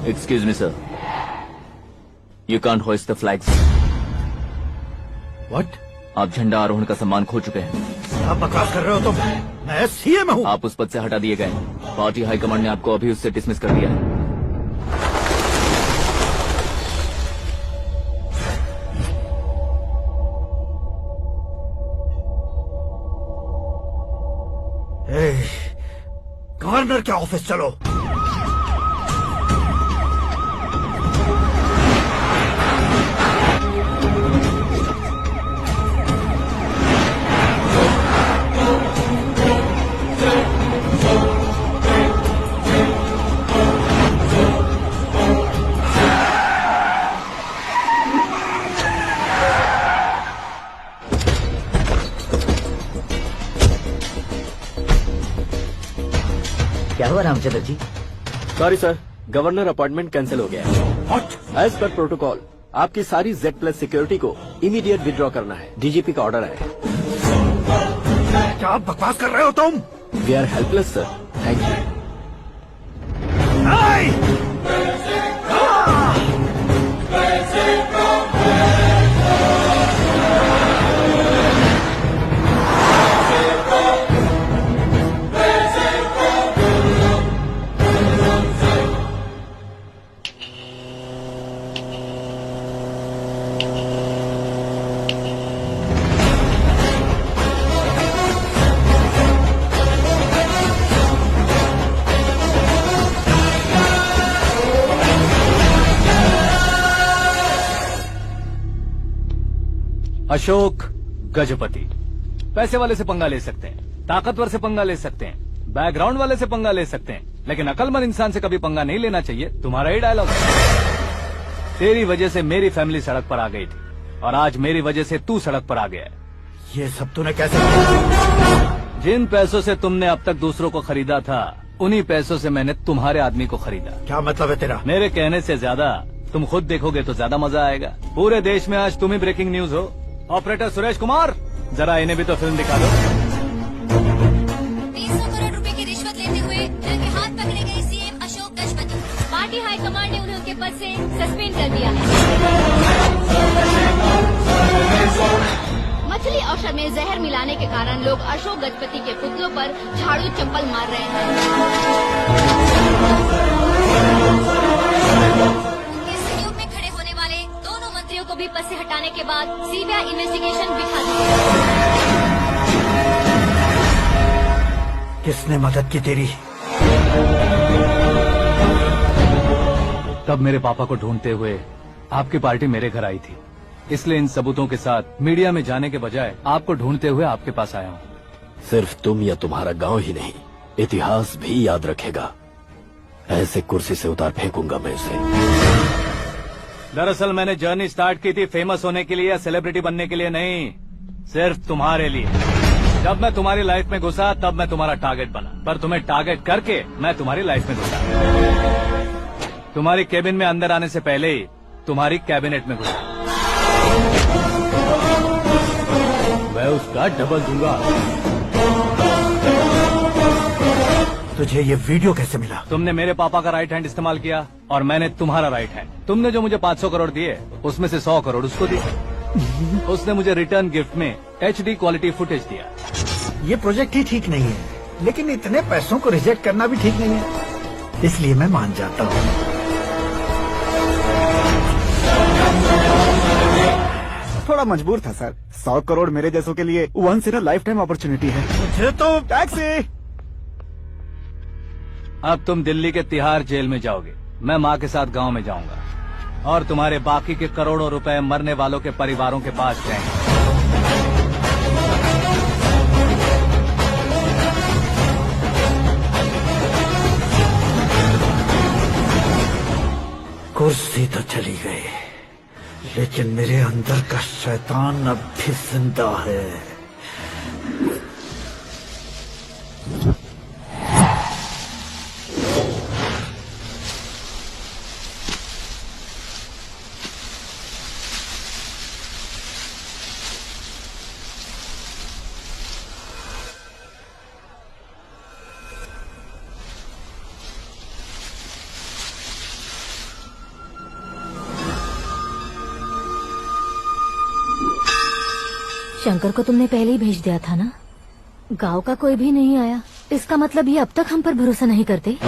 Excuse me, sir. You can't hoist the flags. What? आप झंडा आरोहण का सम्मान खो चुके हैं। आप बकवास कर रहे हो तुम? मैं सीएम हूँ। आप उस पद से हटा दिए गए। पार्टी हाईकमांड ने आपको अभी उससे डिसमिस कर दिया है। गवर्नर के ऑफिस चलो। क्या हुआ Ramchandra ji? Sorry sir, governor appointment cancel हो गया है। What? एज पर प्रोटोकॉल आपकी सारी Z+ सिक्योरिटी को इमीडिएट विड्रॉ करना है। डीजीपी का ऑर्डर है। क्या आप बकवास कर रहे हो तुम? We are helpless sir. Thank you. Ashok Gajapati पैसे वाले से पंगा ले सकते हैं, ताकतवर से पंगा ले सकते हैं, बैकग्राउंड वाले से पंगा ले सकते हैं, लेकिन अकलमंद इंसान से कभी पंगा नहीं लेना चाहिए। तुम्हारा ही डायलॉग है। तेरी वजह से मेरी फैमिली सड़क पर आ गई थी और आज मेरी वजह से तू सड़क पर आ गया है। ये सब तूने कैसे किया? जिन पैसों से तुमने अब तक दूसरों को खरीदा था, उन्हीं पैसों से मैंने तुम्हारे आदमी को खरीदा। क्या मतलब है तेरा? मेरे कहने से ज्यादा तुम खुद देखोगे तो ज्यादा मजा आएगा। पूरे देश में आज तुम ही ब्रेकिंग न्यूज हो। ऑपरेटर सुरेश कुमार, जरा इन्हें भी तो फिल्म दिखा दो। 300 करोड़ रुपए की रिश्वत लेते हुए उनके हाथ पकड़े गए CM Ashok Gajapati. Party high command ने उन्हें उनके पद से सस्पेंड कर दिया है। मछली औषध में जहर मिलाने के कारण लोग अशोक गजपति के पुतलों पर झाड़ू चप्पल मार रहे हैं। उनके सहयोग में खड़े होने वाले दोनों मंत्रियों को भी पद से हटाने के बाद सीबीआई इन्वेस्टिगेशन बिठा दी है। किसने मदद की तेरी? तब मेरे पापा को ढूंढते हुए आपकी पार्टी मेरे घर आई थी, इसलिए इन सबूतों के साथ मीडिया में जाने के बजाय आपको ढूंढते हुए आपके पास आया हूँ। सिर्फ तुम या तुम्हारा गांव ही नहीं, इतिहास भी याद रखेगा। ऐसे कुर्सी से उतार फेंकूंगा मैं उसे। दरअसल मैंने जर्नी स्टार्ट की थी फेमस होने के लिए या सेलिब्रिटी बनने के लिए नहीं, सिर्फ तुम्हारे लिए। जब मैं तुम्हारी लाइफ में घुसा तब मैं तुम्हारा टारगेट बना, पर तुम्हें टारगेट करके मैं तुम्हारी लाइफ में घुसा। तुम्हारी केबिन में अंदर आने से पहले ही तुम्हारी कैबिनेट में घुसा। मैं उसका डबल दूंगा। तुझे ये वीडियो कैसे मिला? तुमने मेरे पापा का राइट हैंड इस्तेमाल किया और मैंने तुम्हारा राइट हैंड। तुमने जो मुझे 500 करोड़ दिए उसमें से 100 करोड़ उसको दिए। उसने मुझे रिटर्न गिफ्ट में HD क्वालिटी फुटेज दिया। ये प्रोजेक्ट ही ठीक नहीं है, लेकिन इतने पैसों को रिजेक्ट करना भी ठीक नहीं है, इसलिए मैं मान जाता हूँ। थोड़ा मजबूर था सर। 100 करोड़ मेरे जैसों के लिए once in a lifetime opportunity है। मुझे तो टैक्सी। अब तुम दिल्ली के तिहाड़ जेल में जाओगे, मैं माँ के साथ गांव में जाऊंगा और तुम्हारे बाकी के करोड़ों रुपए मरने वालों के परिवारों के पास जाएंगे। कुर्सी तो चली गई, लेकिन मेरे अंदर का शैतान अब भी जिंदा है। शंकर को तुमने पहले ही भेज दिया था ना? गांव का कोई भी नहीं आया, इसका मतलब ये अब तक हम पर भरोसा नहीं करते।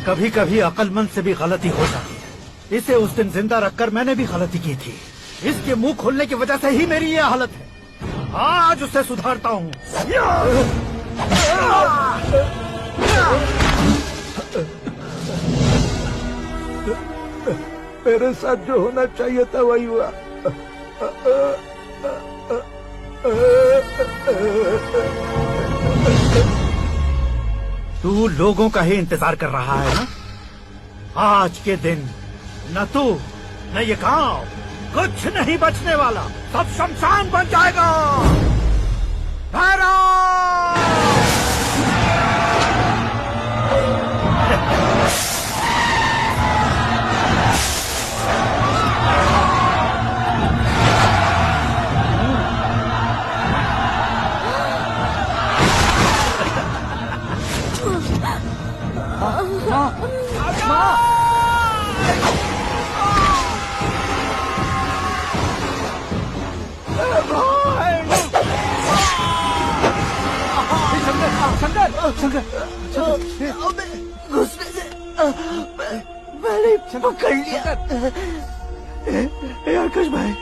कभी कभी अक्लमंद से भी गलती हो जाती है। इसे उस दिन जिंदा रखकर मैंने भी गलती की थी। इसके मुंह खोलने की वजह से ही मेरी ये हालत है। आज उसे सुधारता हूँ। मेरे साथ जो होना चाहिए था वही हुआ। तू लोगों का ही इंतजार कर रहा है ना? आज के दिन न तू न ये गांव कुछ नहीं बचने वाला, सब शमशान बन जाएगा। घुसने से मैंने पकड़ लिया। आकाश भाई,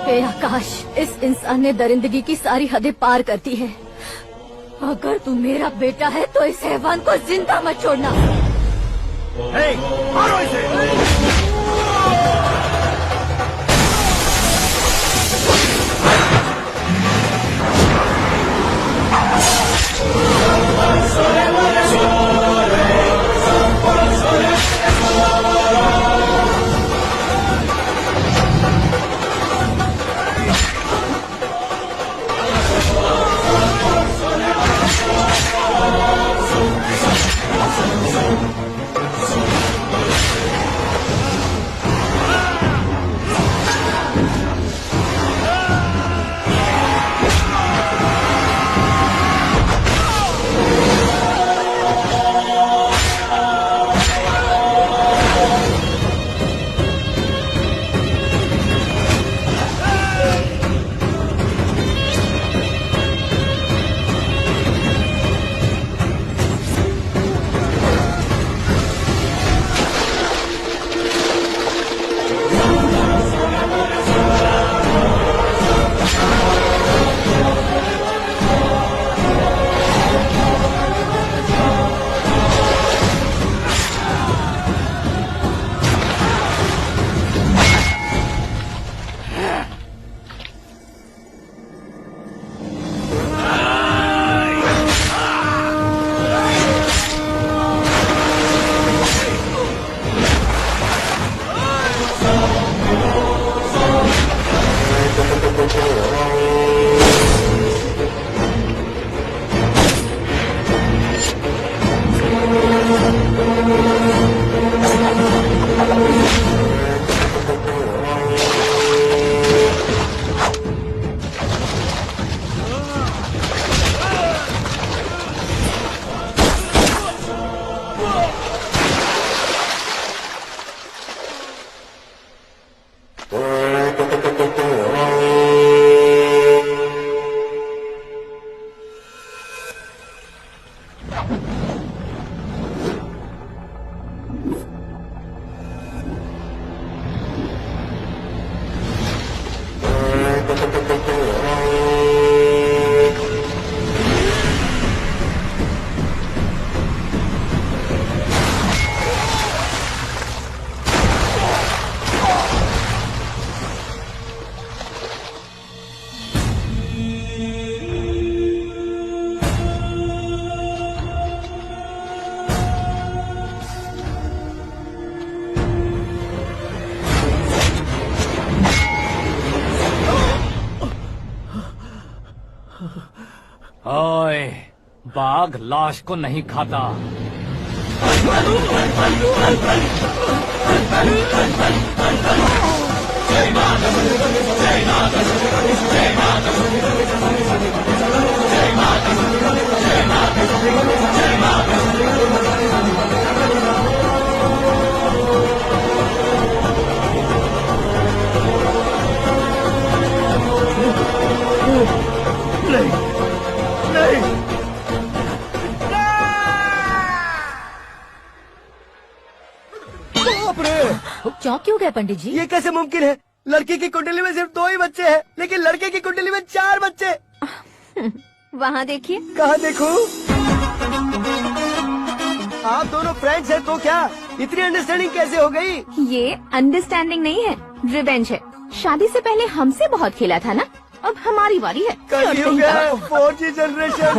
हे आकाश, इस इंसान ने दरिंदगी की सारी हदें पार कर दी है। अगर तू मेरा बेटा है तो इस हैवान को जिंदा मत छोड़ना। मारो इसे। बाघ लाश को नहीं खाता। चौंक क्यों गए पंडित जी? ये कैसे मुमकिन है? लड़की की कुंडली में सिर्फ 2 ही बच्चे हैं, लेकिन लड़के की कुंडली में 4 बच्चे। वहाँ देखिए। कहाँ देखूं? आप दोनों फ्रेंड्स हैं तो क्या इतनी अंडरस्टैंडिंग कैसे हो गई? ये अंडरस्टैंडिंग नहीं है, रिवेंज है। शादी से पहले हमसे बहुत खेला था ना, अब हमारी बारी है। कल ही हो गया 4G जनरेशन।